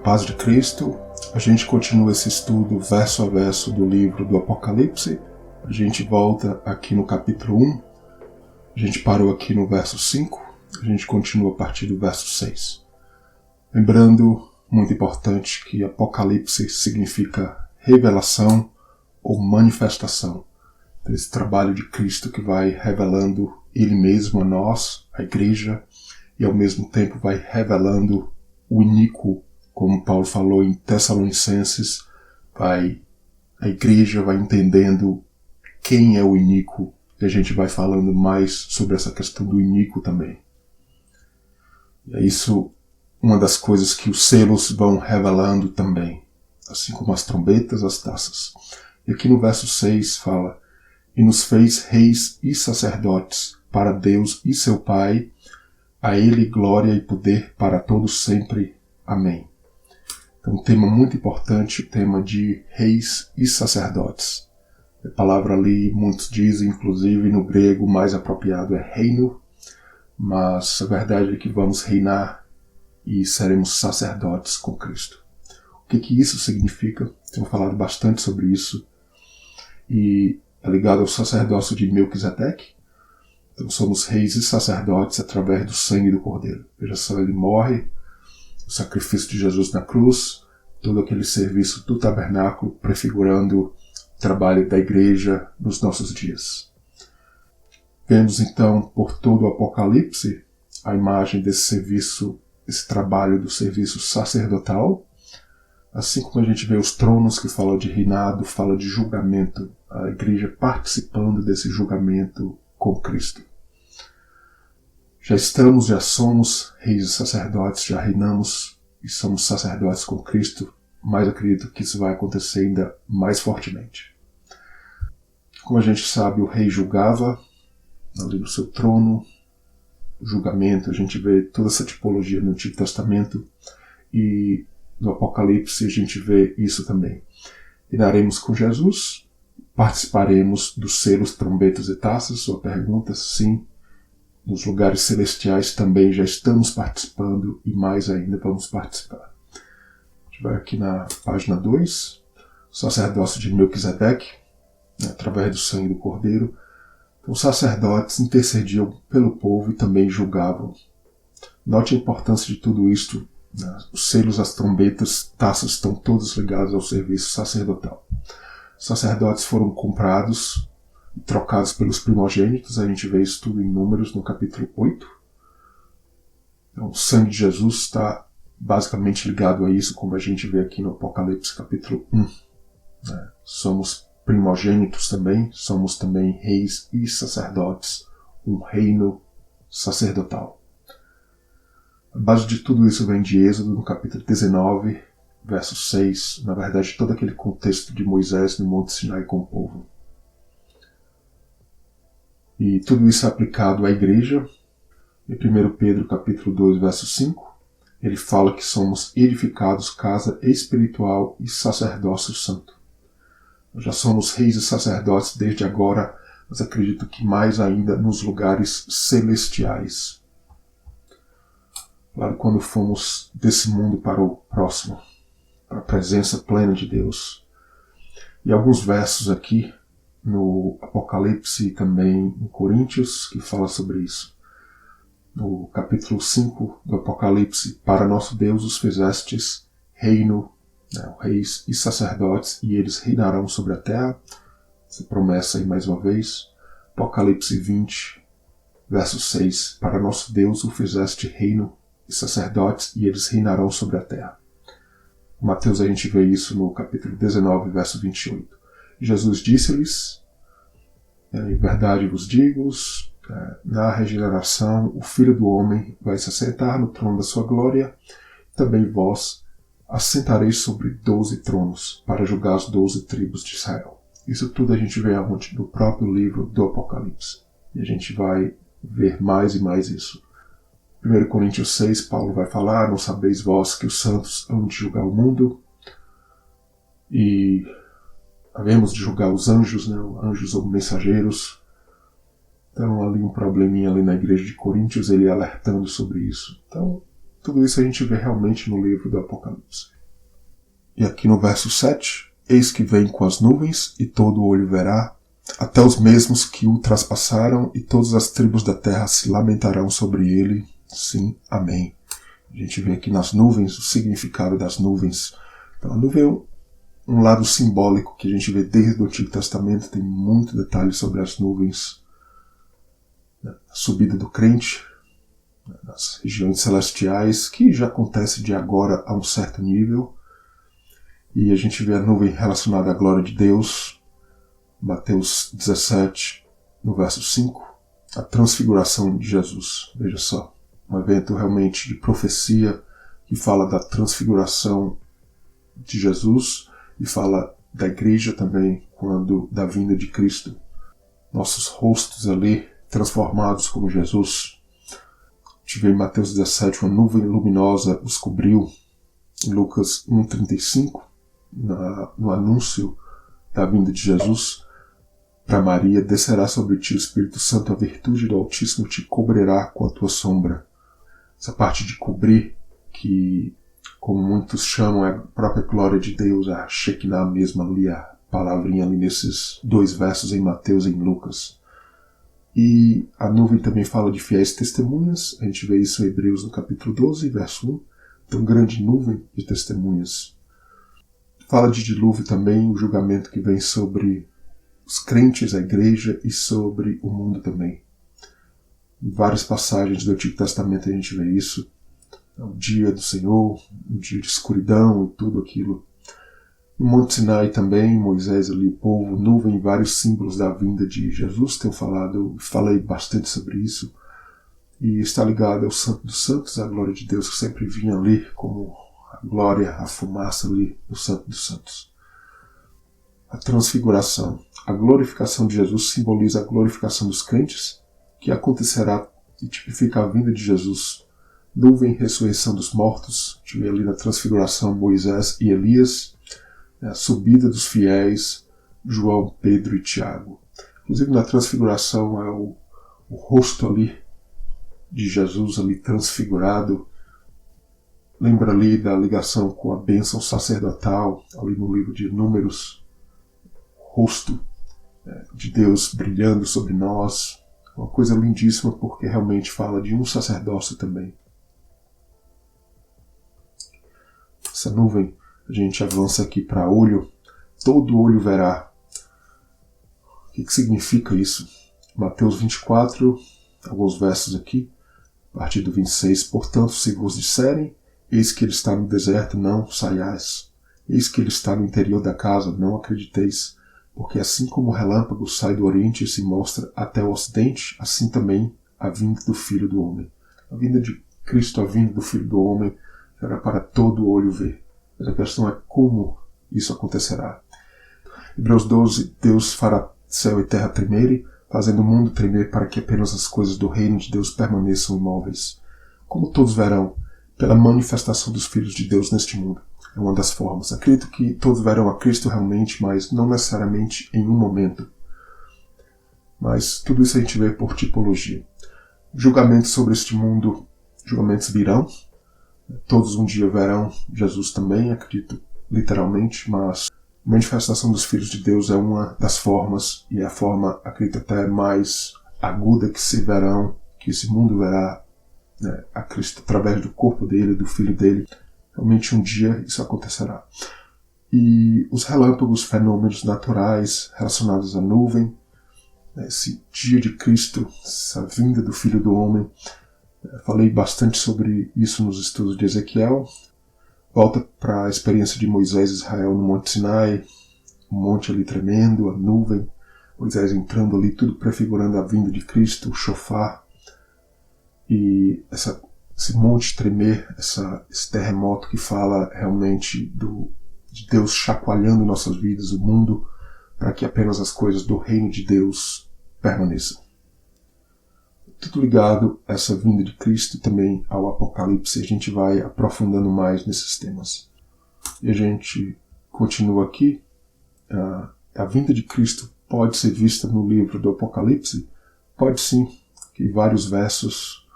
paz de Cristo, a gente continua esse estudo verso a verso do livro do Apocalipse. A gente volta aqui no capítulo 1, a gente parou aqui no verso 5, a gente continua a partir do verso 6. Lembrando, muito importante, que Apocalipse significa revelação ou manifestação. Então, esse trabalho de Cristo que vai revelando Ele mesmo a nós, a igreja, e ao mesmo tempo vai revelando o iníquo, como Paulo falou em Tessalonicenses, a igreja vai entendendo quem é o iníquo, e a gente vai falando mais sobre essa questão do iníquo também. E é isso uma das coisas que os selos vão revelando também, assim como as trombetas, as taças. E aqui no verso 6 fala: e nos fez reis e sacerdotes para Deus e seu Pai, a Ele glória e poder para todos sempre. Amém. Então, um tema muito importante, o tema de reis e sacerdotes. A palavra ali, muitos dizem, inclusive no grego, o mais apropriado é reino, mas a verdade é que vamos reinar e seremos sacerdotes com Cristo. O que isso significa? Tenho falado bastante sobre isso, e é ligado ao sacerdócio de Melquisedeque. Então somos reis e sacerdotes através do sangue do Cordeiro. Veja só, ele morre, o sacrifício de Jesus na cruz, todo aquele serviço do tabernáculo, prefigurando o trabalho da igreja nos nossos dias. Vemos então por todo o Apocalipse a imagem desse serviço, esse trabalho do serviço sacerdotal, assim como a gente vê os tronos que falam de reinado, fala de julgamento, a igreja participando desse julgamento com Cristo. Já somos reis e sacerdotes, já reinamos e somos sacerdotes com Cristo, mas acredito que isso vai acontecer ainda mais fortemente. Como a gente sabe, o rei julgava ali no seu trono, o julgamento, a gente vê toda essa tipologia no Antigo Testamento, e no Apocalipse a gente vê isso também. Reinaremos com Jesus, participaremos dos selos, trombetas e taças. Sua pergunta, sim. Nos lugares celestiais também já estamos participando e mais ainda vamos participar. A gente vai aqui na página 2, o sacerdócio de Melquisedeque, através do sangue do Cordeiro. Então, os sacerdotes intercediam pelo povo e também julgavam. Note a importância de tudo isto. Os selos, as trombetas, taças estão todos ligados ao serviço sacerdotal. Os sacerdotes foram comprados e trocados pelos primogênitos. A gente vê isso tudo em Números, no capítulo 8. Então, o sangue de Jesus está basicamente ligado a isso, como a gente vê aqui no Apocalipse, capítulo 1. Somos primogênitos também, somos também reis e sacerdotes, um reino sacerdotal. A base de tudo isso vem de Êxodo, no capítulo 19, verso 6, na verdade todo aquele contexto de Moisés no Monte Sinai com o povo. E tudo isso é aplicado à igreja. Em 1 Pedro capítulo 2, verso 5, ele fala que somos edificados casa espiritual e sacerdócio santo. Nós já somos reis e sacerdotes desde agora, mas acredito que mais ainda nos lugares celestiais. Claro, quando fomos desse mundo para o próximo, para a presença plena de Deus. E alguns versos aqui no Apocalipse e também em Coríntios que fala sobre isso. No capítulo 5 do Apocalipse, para nosso Deus os fizestes reino, reis e sacerdotes, e eles reinarão sobre a terra. Essa promessa aí mais uma vez. Apocalipse 20, verso 6, para nosso Deus o fizeste reino e sacerdotes, e eles reinarão sobre a terra. Em Mateus a gente vê isso no capítulo 19, verso 28. Jesus disse-lhes: em verdade vos digo, na regeneração o Filho do Homem vai se assentar no trono da sua glória, também vós assentareis sobre 12 tronos, para julgar as 12 tribos de Israel. Isso tudo a gente vê aonde? No próprio livro do Apocalipse. E a gente vai ver mais e mais isso. 1 Coríntios 6, Paulo vai falar: não sabeis vós que os santos hão de julgar o mundo? E havemos de julgar os anjos, anjos ou mensageiros. Então, ali um probleminha ali na igreja de Coríntios, ele alertando sobre isso. Então, tudo isso a gente vê realmente no livro do Apocalipse. E aqui no verso 7, eis que vem com as nuvens, e todo olho verá, até os mesmos que o traspassaram, e todas as tribos da terra se lamentarão sobre ele. Sim, amém. A gente vê aqui nas nuvens o significado das nuvens. Então, a nuvem é um lado simbólico que a gente vê desde o Antigo Testamento, tem muito detalhe sobre as nuvens, a subida do crente nas regiões celestiais, que já acontece de agora a um certo nível. E a gente vê a nuvem relacionada à glória de Deus, Mateus 17, no verso 5, a transfiguração de Jesus. Veja só, um evento realmente de profecia que fala da transfiguração de Jesus e fala da igreja também, quando da vinda de Cristo. Nossos rostos ali transformados como Jesus. A gente vê em Mateus 17, uma nuvem luminosa os cobriu. Em Lucas 1,35, no anúncio da vinda de Jesus para Maria, descerá sobre ti o Espírito Santo, a virtude do Altíssimo te cobrirá com a tua sombra. Essa parte de cobrir, que como muitos chamam é a própria glória de Deus, a Shekinah mesmo ali, a palavrinha ali nesses 2 versos em Mateus e em Lucas. E a nuvem também fala de fiéis testemunhas, a gente vê isso em Hebreus no capítulo 12, verso 1, então grande nuvem de testemunhas. Fala de dilúvio também, o julgamento que vem sobre os crentes, a igreja e sobre o mundo também. Em várias passagens do Antigo Testamento a gente vê isso. O dia do Senhor, um dia de escuridão e tudo aquilo. No Monte Sinai também, Moisés ali, o povo, nuvem, vários símbolos da vinda de Jesus. Falei bastante sobre isso. E está ligado ao Santo dos Santos, a glória de Deus que sempre vinha ali como a glória, a fumaça ali do Santo dos Santos. A transfiguração. A glorificação de Jesus simboliza a glorificação dos crentes, que acontecerá e tipifica a vinda de Jesus. Nuvem, ressurreição dos mortos, tive ali na transfiguração Moisés e Elias, a subida dos fiéis, João, Pedro e Tiago. Inclusive na transfiguração é o rosto ali de Jesus ali transfigurado. Lembra ali da ligação com a bênção sacerdotal, ali no livro de Números, rosto de Deus brilhando sobre nós. Uma coisa lindíssima porque realmente fala de um sacerdócio também. Essa nuvem, a gente avança aqui para olho, todo olho verá. O que significa isso? Mateus 24, alguns versos aqui, a partir do 26. Portanto, se vos disserem, eis que ele está no deserto, não saiais. Eis que ele está no interior da casa, não acrediteis. Porque assim como o relâmpago sai do oriente e se mostra até o ocidente, assim também a vinda do Filho do Homem. A vinda de Cristo, a vinda do Filho do Homem, será para todo olho ver. Mas a questão é como isso acontecerá. Hebreus 12, Deus fará céu e terra tremerem, fazendo o mundo tremer para que apenas as coisas do reino de Deus permaneçam imóveis. Como todos verão, pela manifestação dos filhos de Deus neste mundo. É uma das formas. Acredito que todos verão a Cristo realmente, mas não necessariamente em um momento. Mas tudo isso a gente vê por tipologia. Julgamentos sobre este mundo, julgamentos virão. Todos um dia verão Jesus também, acredito literalmente, mas a manifestação dos filhos de Deus é uma das formas, e é a forma, acredito até mais aguda que se verão, que esse mundo verá a Cristo através do corpo dele, do Filho dele. Realmente um dia isso acontecerá. E os relâmpagos, fenômenos naturais relacionados à nuvem, esse dia de Cristo, essa vinda do Filho do Homem, falei bastante sobre isso nos estudos de Ezequiel. Volta para a experiência de Moisés e Israel no Monte Sinai, o monte ali tremendo, a nuvem, Moisés entrando ali, tudo prefigurando a vinda de Cristo, o shofar, e esse monte tremer, esse terremoto que fala realmente de Deus chacoalhando nossas vidas, o mundo, para que apenas as coisas do reino de Deus permaneçam. Tudo ligado a essa vinda de Cristo e também ao Apocalipse. A gente vai aprofundando mais nesses temas. E a gente continua aqui. A vinda de Cristo pode ser vista no livro do Apocalipse? Pode sim. Aqui vários versos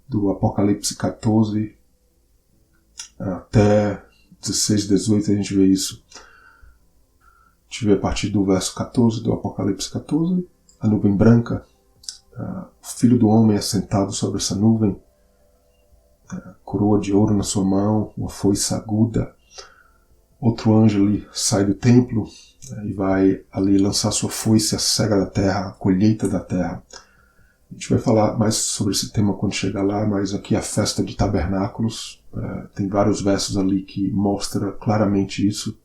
do Apocalipse 14 até 16 e 18 a gente vê isso. A gente vê a partir do verso 14 do Apocalipse 14, a nuvem branca, o Filho do Homem assentado sobre essa nuvem, coroa de ouro na sua mão, uma foice aguda. Outro anjo ali sai do templo e vai ali lançar sua foice à cega da terra, a colheita da terra. A gente vai falar mais sobre esse tema quando chegar lá, mas aqui a festa de tabernáculos, tem vários versos ali que mostram claramente isso.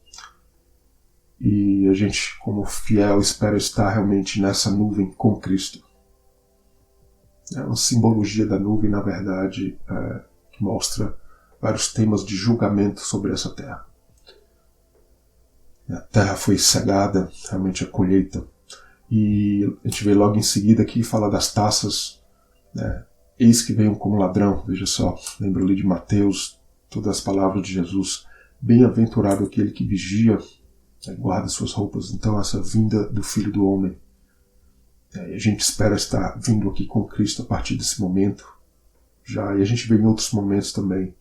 E a gente, como fiel, espera estar realmente nessa nuvem com Cristo. É uma simbologia da nuvem, na verdade, que mostra vários temas de julgamento sobre essa terra. A terra foi cegada, realmente a colheita. E a gente vê logo em seguida aqui, fala das taças. Eis que venho como ladrão, veja só, lembra ali de Mateus, todas as palavras de Jesus. Bem-aventurado aquele que vigia, guarda suas roupas. Então essa vinda do Filho do Homem. A gente espera estar vindo aqui com Cristo a partir desse momento. Já, e a gente vê em outros momentos também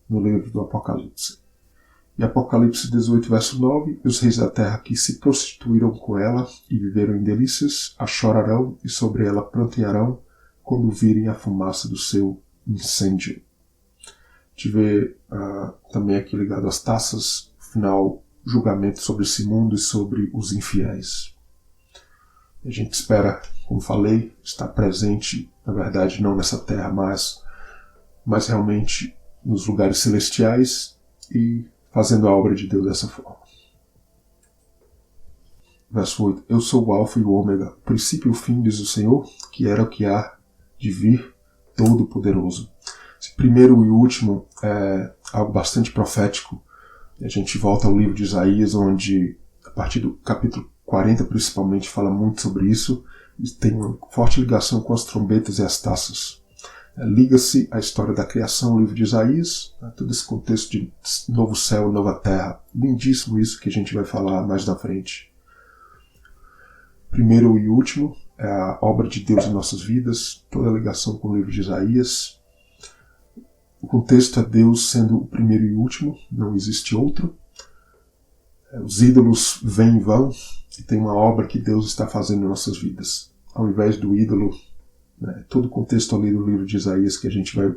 no livro do Apocalipse. E Apocalipse 18, verso 9, e os reis da terra que se prostituíram com ela e viveram em delícias, a chorarão e sobre ela prantearão quando virem a fumaça do seu incêndio. A gente vê também aqui ligado às taças, final, julgamento sobre esse mundo e sobre os infiéis. A gente espera, como falei, estar presente, na verdade não nessa terra, mas realmente nos lugares celestiais e fazendo a obra de Deus dessa forma. Verso 8. Eu sou o Alfa e o Ômega, o princípio e o fim, diz o Senhor, que era o que há de vir, Todo-Poderoso. Esse primeiro e último é algo bastante profético. A gente volta ao livro de Isaías, onde, a partir do capítulo 40, principalmente, fala muito sobre isso. E tem uma forte ligação com as trombetas e as taças. Liga-se à história da criação, o livro de Isaías, todo esse contexto de novo céu, nova terra. Lindíssimo isso que a gente vai falar mais na frente. Primeiro e último é a obra de Deus em nossas vidas, toda a ligação com o livro de Isaías. O contexto é Deus sendo o primeiro e último, não existe outro. Os ídolos vêm e vão, e tem uma obra que Deus está fazendo em nossas vidas. Ao invés do ídolo, todo o contexto ali do livro de Isaías que a gente vai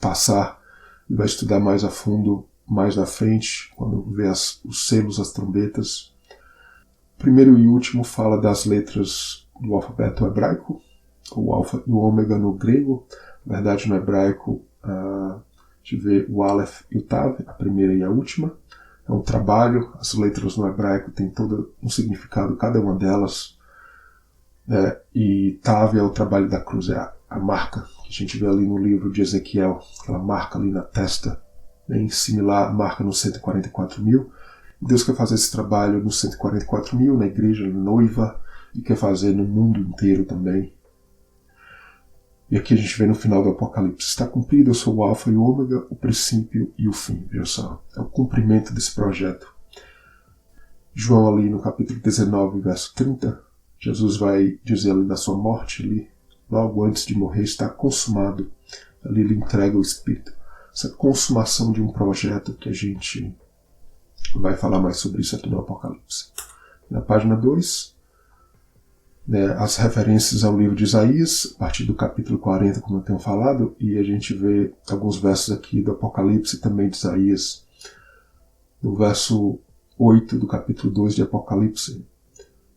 passar e vai estudar mais a fundo mais na frente, quando vê os selos, as trombetas. Primeiro e último fala das letras do alfabeto hebraico, o alfa e o ômega no grego. Na verdade, no hebraico, a gente vê o aleph e o tav, a primeira e a última. É um trabalho, as letras no hebraico têm todo um significado, cada uma delas. E Tav é o trabalho da cruz, é a marca que a gente vê ali no livro de Ezequiel, aquela marca ali na testa, bem similar à marca nos 144.000. Deus quer fazer esse trabalho nos 144.000, na igreja, na noiva, e quer fazer no mundo inteiro também. E aqui a gente vê no final do Apocalipse, está cumprido, eu sou o Alfa e o Ômega, o princípio e o fim. Veja só, é o cumprimento desse projeto. João ali no capítulo 19, verso 30, Jesus vai dizer ali na sua morte, ali, logo antes de morrer, está consumado. Ali ele entrega o Espírito. Essa consumação de um projeto que a gente vai falar mais sobre isso aqui no Apocalipse. Na página 2, as referências ao livro de Isaías, a partir do capítulo 40, como eu tenho falado, e a gente vê alguns versos aqui do Apocalipse e também de Isaías. No verso 8 do capítulo 2 de Apocalipse,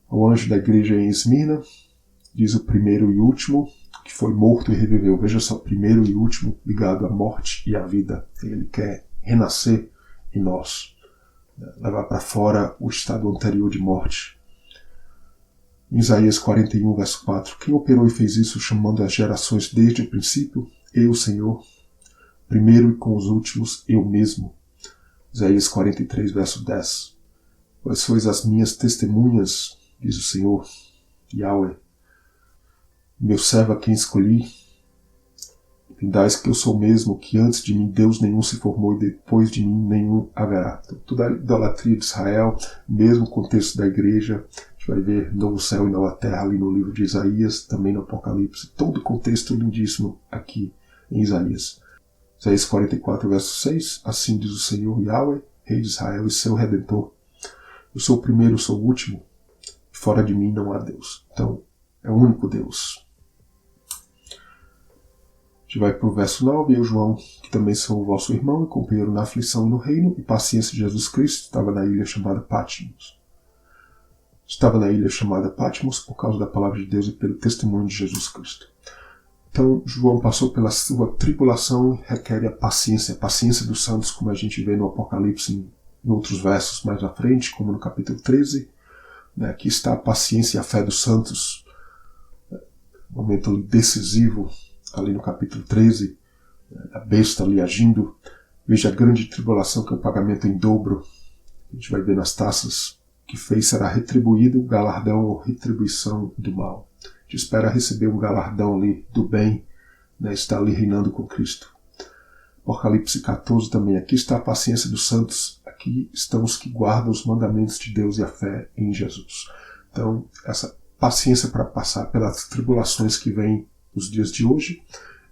ao anjo da igreja em Esmirna, diz o primeiro e último, que foi morto e reviveu. Veja só, primeiro e último ligado à morte e à vida. Ele quer renascer em nós, levar para fora o estado anterior de morte. Em Isaías 41, verso 4, quem operou e fez isso, chamando as gerações desde o princípio? Eu, Senhor, primeiro e com os últimos, eu mesmo. Isaías 43, verso 10. Vós sois as minhas testemunhas, diz o Senhor, Yahweh, meu servo a quem escolhi. Entendais que eu sou o mesmo, que antes de mim Deus nenhum se formou e depois de mim nenhum haverá. Então, toda a idolatria de Israel, mesmo contexto da igreja, a gente vai ver novo céu e nova terra ali no livro de Isaías, também no Apocalipse, todo o contexto lindíssimo aqui em Isaías. Isaías 44, verso 6, assim diz o Senhor Yahweh, Rei de Israel e seu Redentor. Eu sou o primeiro, eu sou o último, e fora de mim não há Deus. Então, é o único Deus. A gente vai para o verso 9, eu, João, que também sou o vosso irmão e companheiro na aflição e no reino e paciência de Jesus Cristo, estava na ilha chamada Patmos. Estava na ilha chamada Patmos por causa da palavra de Deus e pelo testemunho de Jesus Cristo. Então, João passou pela sua tribulação e requer a paciência dos santos, como a gente vê no Apocalipse em outros versos mais à frente, como no capítulo 13. Aqui está a paciência e a fé dos santos, momento decisivo, ali no capítulo 13, a besta ali agindo. Veja a grande tribulação, que é o pagamento em dobro. A gente vai ver nas taças que fez será retribuído o galardão ou retribuição do mal. A gente espera receber um galardão ali do bem, estar ali reinando com Cristo. Apocalipse 14 também. Aqui está a paciência dos santos. Aqui estão os que guardam os mandamentos de Deus e a fé em Jesus. Então, essa paciência para passar pelas tribulações que vêm nos dias de hoje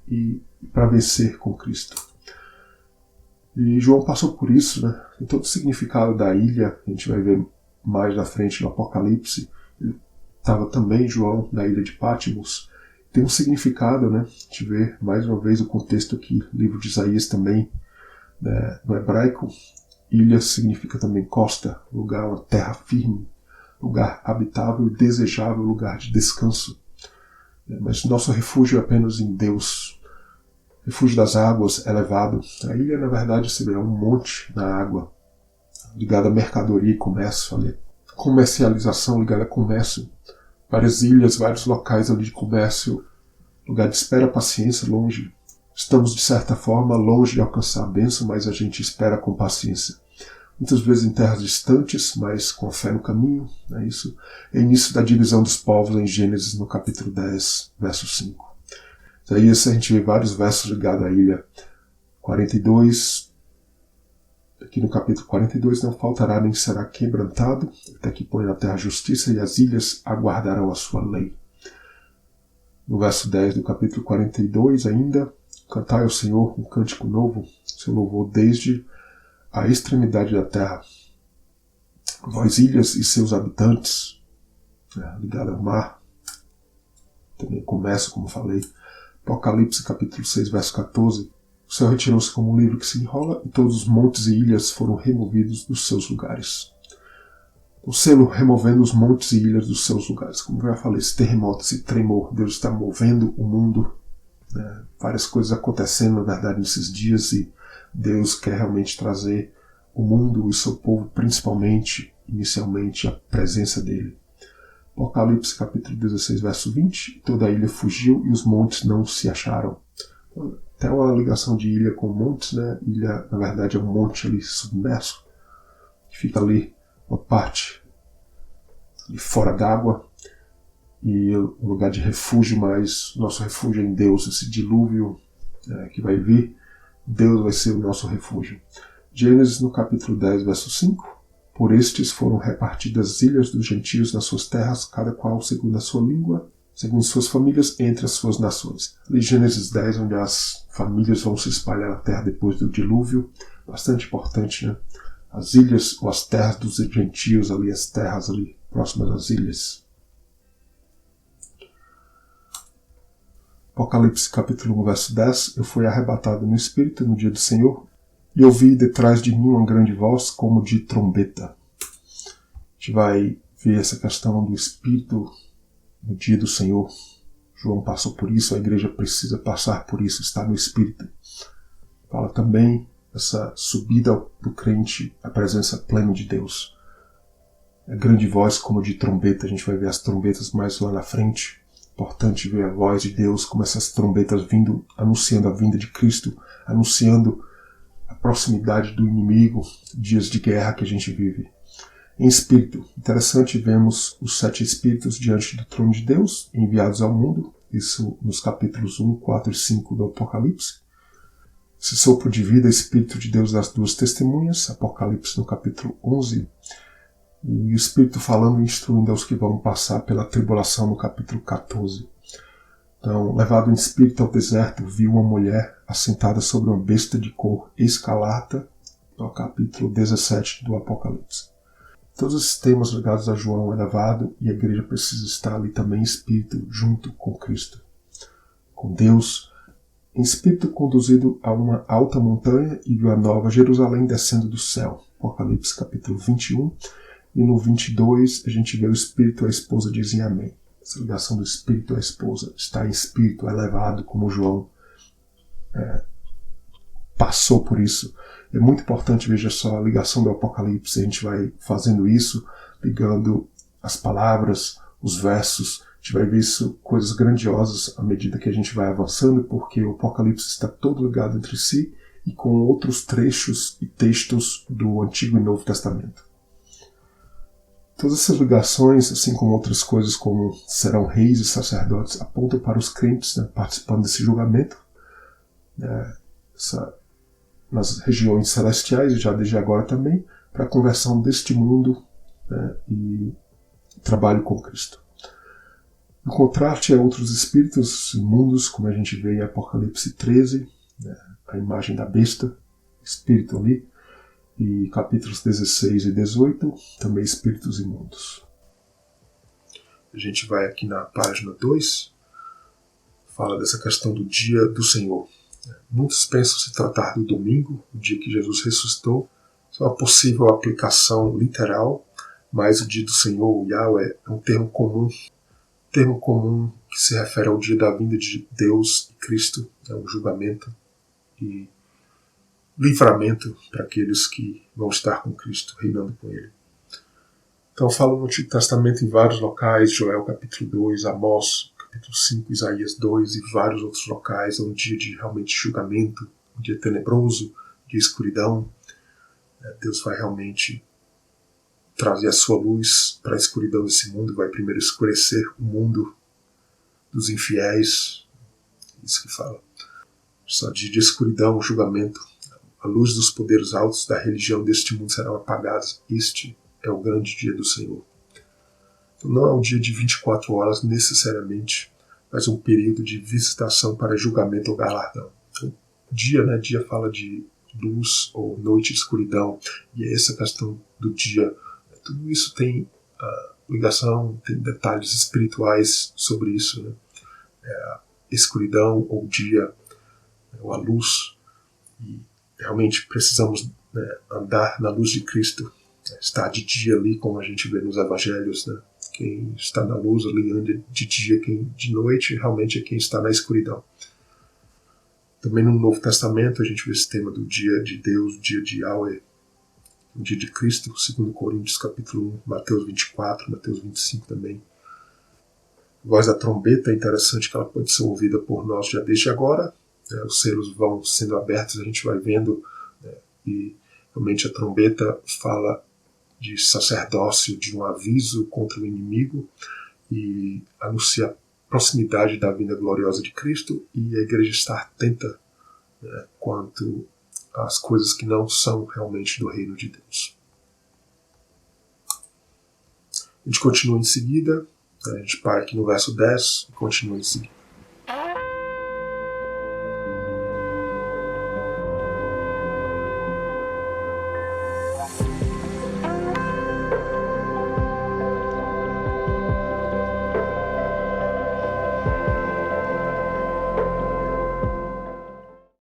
e para vencer com Cristo. E João passou por isso, Tem todo o significado da ilha, a gente vai ver mais na frente no Apocalipse. Ele estava também, João, na ilha de Patmos. Tem um significado, A gente vê mais uma vez o contexto aqui, livro de Isaías também, no hebraico. Ilha significa também costa, lugar, uma terra firme, lugar habitável e desejável, lugar de descanso. Mas nosso refúgio é apenas em Deus. Refúgio das águas elevado. A ilha, na verdade, seria um monte na água, ligado a mercadoria e comércio, ali. Comercialização ligada a comércio. Várias ilhas, vários locais ali de comércio. Lugar de espera, paciência, longe. Estamos, de certa forma, longe de alcançar a bênção, mas a gente espera com paciência. Muitas vezes em terras distantes, mas com fé no caminho. Isso é o início da divisão dos povos em Gênesis, no capítulo 10, verso 5. Daí a gente vê vários versos ligados à ilha. 42, aqui no capítulo 42, não faltará nem será quebrantado, até que põe na terra a justiça e as ilhas aguardarão a sua lei. No verso 10 do capítulo 42 ainda, cantai ao Senhor um cântico novo, seu louvor desde a extremidade da terra. Vós ilhas e seus habitantes, ligado ao mar, também começa, como falei, Apocalipse capítulo 6, verso 14, o céu retirou-se como um livro que se enrola e todos os montes e ilhas foram removidos dos seus lugares. O selo removendo os montes e ilhas dos seus lugares. Como eu já falei, esse terremoto, esse tremor, Deus está movendo o mundo, várias coisas acontecendo, na verdade, nesses dias, e Deus quer realmente trazer o mundo e o seu povo, principalmente, inicialmente, à presença dele. Apocalipse capítulo 16, verso 20, toda a ilha fugiu e os montes não se acharam. Tem uma ligação de ilha com montes, Ilha, na verdade, é um monte ali submerso, que fica ali uma parte de fora d'água, e um lugar de refúgio, mas nosso refúgio é em Deus. Esse dilúvio que vai vir, Deus vai ser o nosso refúgio. Gênesis no capítulo 10, verso 5, por estes foram repartidas as ilhas dos gentios nas suas terras, cada qual segundo a sua língua, segundo suas famílias, entre as suas nações. Ali Gênesis 10, onde as famílias vão se espalhar na terra depois do dilúvio, bastante importante, As ilhas ou as terras dos gentios ali, as terras ali próximas às ilhas. Apocalipse capítulo 1, verso 10, eu fui arrebatado no Espírito no dia do Senhor, e ouvi detrás de mim uma grande voz como de trombeta. A gente vai ver essa questão do Espírito no dia do Senhor. João passou por isso, a igreja precisa passar por isso, estar no Espírito. Fala também essa subida do crente à presença plena de Deus. A grande voz como de trombeta, a gente vai ver as trombetas mais lá na frente. Importante ver a voz de Deus, como essas trombetas vindo, anunciando a vinda de Cristo, anunciando a proximidade do inimigo, dias de guerra que a gente vive. Em espírito, interessante, vemos os 7 espíritos diante do trono de Deus, enviados ao mundo, isso nos capítulos 1, 4 e 5 do Apocalipse. Esse sopro de vida, Espírito de Deus das 2 testemunhas, Apocalipse no capítulo 11, e o Espírito falando e instruindo aos que vão passar pela tribulação no capítulo 14. Então, levado em espírito ao deserto, viu uma mulher assentada sobre uma besta de cor escarlata, no capítulo 17 do Apocalipse. Todos esses temas ligados a João é levado e a igreja precisa estar ali também em espírito, junto com Cristo, com Deus, em espírito conduzido a uma alta montanha e viu a nova Jerusalém descendo do céu. Apocalipse capítulo 21. E no 22 a gente vê o espírito e a esposa dizem amém. Essa ligação do espírito à esposa, está em espírito elevado, como João passou por isso. É muito importante, veja só, a ligação do Apocalipse. A gente vai fazendo isso, ligando as palavras, os versos. A gente vai ver isso, coisas grandiosas à medida que a gente vai avançando, porque o Apocalipse está todo ligado entre si e com outros trechos e textos do Antigo e Novo Testamento. Todas essas ligações, assim como outras coisas como serão reis e sacerdotes, apontam para os crentes, né, participando desse julgamento, nas regiões celestiais, e já desde agora também, para a conversão deste mundo, né, e trabalho com Cristo. No contraste a outros espíritos imundos, como a gente vê em Apocalipse 13, né, a imagem da besta, espírito ali, e capítulos 16 e 18, também espíritos imundos. A gente vai aqui na página 2, fala dessa questão do dia do Senhor. Muitos pensam se tratar do domingo, o dia que Jesus ressuscitou. Isso é uma possível aplicação literal, mas o dia do Senhor, o Yahweh, é um termo comum que se refere ao dia da vinda de Deus e Cristo, um julgamento e livramento para aqueles que vão estar com Cristo, reinando com Ele. Então fala no Antigo Testamento em vários locais, Joel capítulo 2, Amós capítulo 5, Isaías 2 e vários outros locais, é um dia de realmente julgamento, um dia tenebroso, de escuridão. Deus vai realmente trazer a sua luz para a escuridão desse mundo, vai primeiro escurecer o mundo dos infiéis, isso que fala. Só dia de escuridão, julgamento. A luz dos poderes altos da religião deste mundo serão apagadas. Este é o grande dia do Senhor. Então não é um dia de 24 horas necessariamente, mas um período de visitação para julgamento ou galardão. Então, dia fala de luz ou noite de escuridão, e é essa questão do dia. Tudo isso tem ligação, tem detalhes espirituais sobre isso, né? A escuridão ou dia, ou a luz, e realmente precisamos, né, andar na luz de Cristo, estar de dia ali, como a gente vê nos evangelhos, né? Quem está na luz ali anda de dia, quem de noite realmente é quem está na escuridão. Também no Novo Testamento a gente vê esse tema do dia de Deus, o dia de Yahweh, o dia de Cristo, 2 Coríntios capítulo 1, Mateus 24, Mateus 25 também. A voz da trombeta é interessante que ela pode ser ouvida por nós já desde agora, né? Os selos vão sendo abertos, a gente vai vendo, né? E realmente a trombeta fala de sacerdócio, de um aviso contra o inimigo, e anuncia a proximidade da vinda gloriosa de Cristo, e a igreja está atenta, né, quanto às coisas que não são realmente do reino de Deus. A gente continua em seguida, a gente para aqui no verso 10 e continua em seguida.